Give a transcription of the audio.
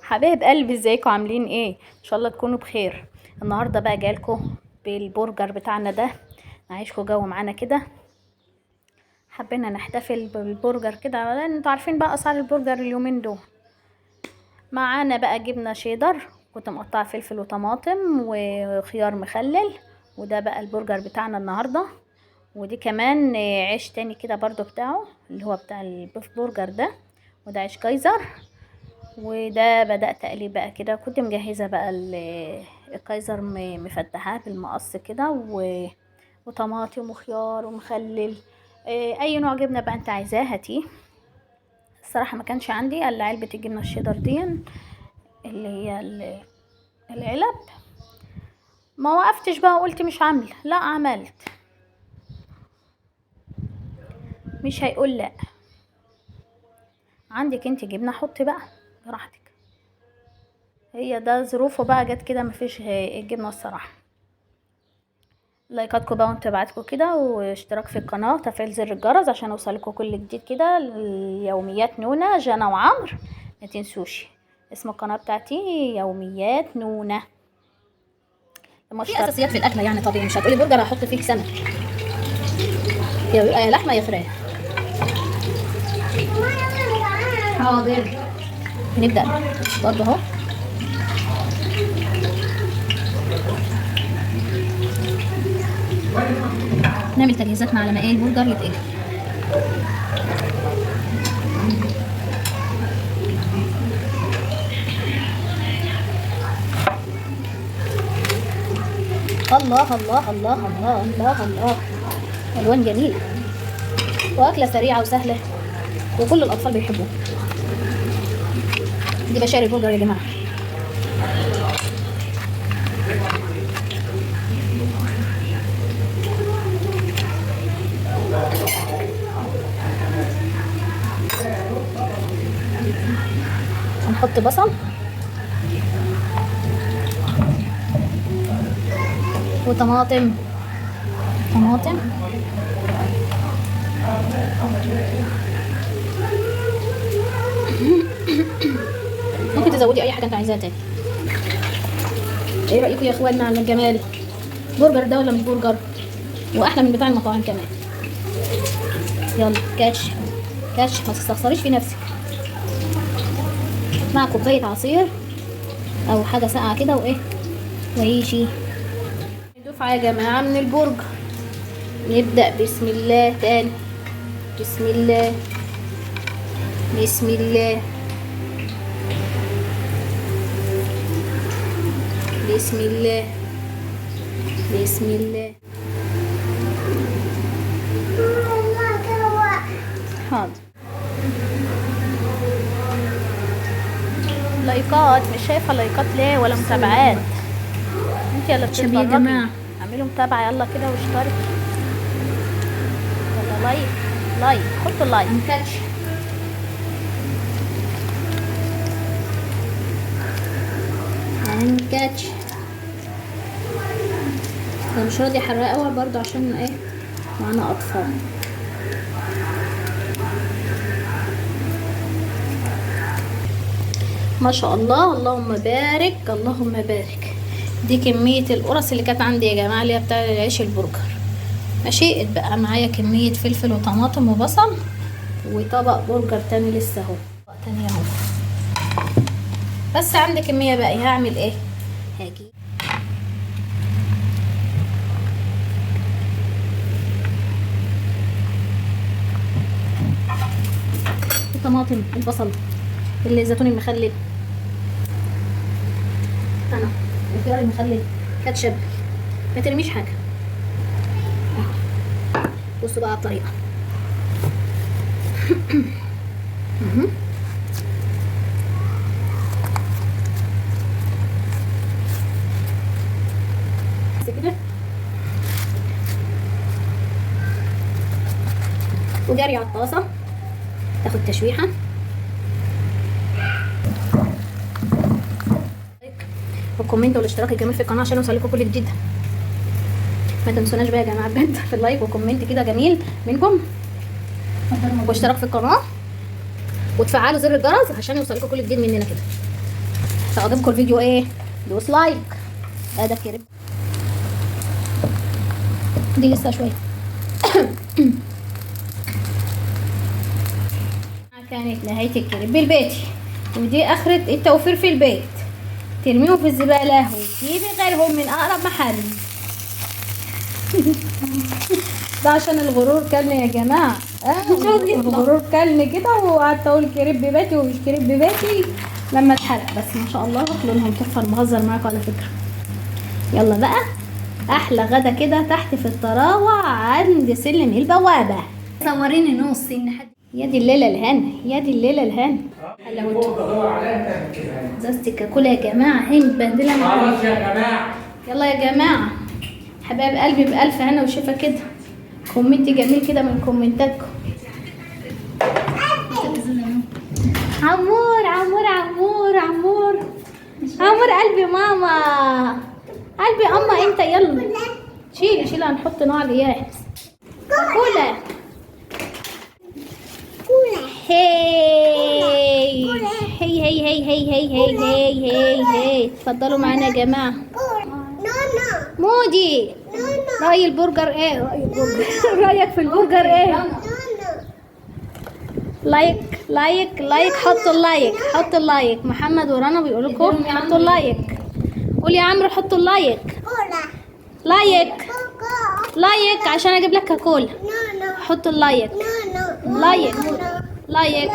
حبايب قلبي، ازيكم؟ عاملين ايه؟ ان شاء الله تكونوا بخير. النهارده بقى جايلكم بالبرجر بتاعنا ده، نعيشكم جو معانا كده. حبينا نحتفل بالبرجر كده لان انتوا عارفين بقى اسعار البرجر اليومين دول. معانا بقى جبنه شيدر، كنت مقطعه فلفل وطماطم وخيار مخلل، وده بقى البرجر بتاعنا النهارده. ودي كمان عيش تاني كده برضو بتاعه اللي هو بتاع البيف برجر ده، وده عيش كايزر. وده بدأت اقلي بقى كده، كنت مجهزه بقى الكايزر مفتحاه بالمقص كده وطماطم وخيار ومخلل. اي نوع جبنه بقى انت عايزاه هاتيه. الصراحه ما كانش عندي الا علبه الجبنه الشيدر دي اللي هي العلب. ما وقفتش بقى قلت مش عامله، لا عملت. مش هيقول لا. عندك انت جبنه حطي بقى براحتك، هي ده ظروفه بقى جت كده، مفيش الجبنه الصراحه. لايكاتكم بقى ومتابعتكم كده، واشتراك في القناه وتفعيل زر الجرس عشان اوصلكم كل جديد كده. يوميات نونا جانا وعمر، ما تنسوش اسم القناه بتاعتي يوميات نونا. في اساسيات في الاكل يعني طبيعي، مش هتقولي برجر هحط فيه سمك، يا لحمه يا فراخ. حاضر، نبدا برضه اهو. نعمل تجهيزاتنا على ما ايه البرجر يتقلي. الله الله الله الله الله الله، الوان جميل واكله سريعه وسهله وكل الاطفال بيحبوها. دي بشاري البرجر يا جماعه. هنحط بصل وطماطم ممكن تزودي اي حاجه انت عايزاها تاني. ايه رايكم يا اخواننا على الجمال؟ برجر ده ولا مش برجر؟ واحلى من بتاع المطاعم كمان. يلا كاتش كاتش، ما تستخسريش في نفسك. مع كوبايه عصير او حاجه ساقعه كده وايه وعيشي. دفعه يا جماعه من البرجر. نبدا بسم الله تاني، بسم الله بسم الله بسم الله بسم الله. حاضر. لايكات، مش شايفه لايكات ليه ولا متابعات؟ انت يلا بتتفرجي يا جماعه، اعملوا متابعه يلا كده واشتركي. يلا لايك لايك، حطوا لايك. كاتش كاتش. انا مش راضي احرق قوي برضه عشان ايه معانا اطفال. ما شاء الله، اللهم بارك اللهم بارك. دي كمية القرص اللي كانت عندي يا جماعة، اللي هي بتاع العيش البرجر. ماشي، اتبقى معايا كمية فلفل وطماطم وبصل، وطبق برجر تاني لسه اهو، طبق تاني اهو. بس عندي كمية باقي، هعمل ايه؟ هاجي الطماطم، البصل، الزيتون المخلل، انا الخيار المخلل، كاتشب، ما ترميش حاجه. بصوا بقى على الطريقه. بس كده، وجري على الطاسه تاخد تشويحه. والكومنت والاشتراك الجميل في القناه عشان اوصل لكم كل جديد. ما تنسوناش بقى يا جماعه بجد في اللايك وكومنت كده جميل منكم، واشتراك في القناه، وتفعلوا زر الجرس عشان يوصل لكم كل جديد مننا كده. لو عجبكم الفيديو ايه دوس لايك. ده كريب دي لسه شويه. كانت نهايه الكريب البيتي، ودي اخرة التوفير في البيت. ترميهم في الزبالة وتجيبي غيرهم من اقرب محل. ده عشان الغرور كلني يا جماعة. الغرور كلني كده، وقعدت اقول كريب بيتي ومش كريب بيتي لما اتحرق. بس ما شاء الله لونهم تحفة. بهزر معاكم على فكرة. يلا بقى احلى غدا كده تحت في الطراوة عند سلم البوابة. صوريني نص ان حد. يا دي الليلة الهنا، يا دي الليلة الهنا. ازازة كاكولا يا جماعة هي متبهدلة معايا. خلاص يا جماعة. يلا يا جماعة حبايب قلبي بألف هنا وشفا كده. كومنت جميل كده من كومنتاتكم. عمور عمور عمور عمور عمور قلبي ماما، قلبي اما انت. يلا شيلي هنحط نوع الياس. كولا هي هي هي هي هي هي هي هي هي. اتفضلوا معانا يا جماعة. مودي رأي البرجر ايه؟ رأيك في البرجر ايه؟ لايك حطوا اللايك، حطوا اللايك. محمد ورانا بيقولوا لكم حطوا اللايك. قول يا عمرو حطوا اللايك. لايك عشان اجيب لك كاكولا. حطوا اللايك. لايك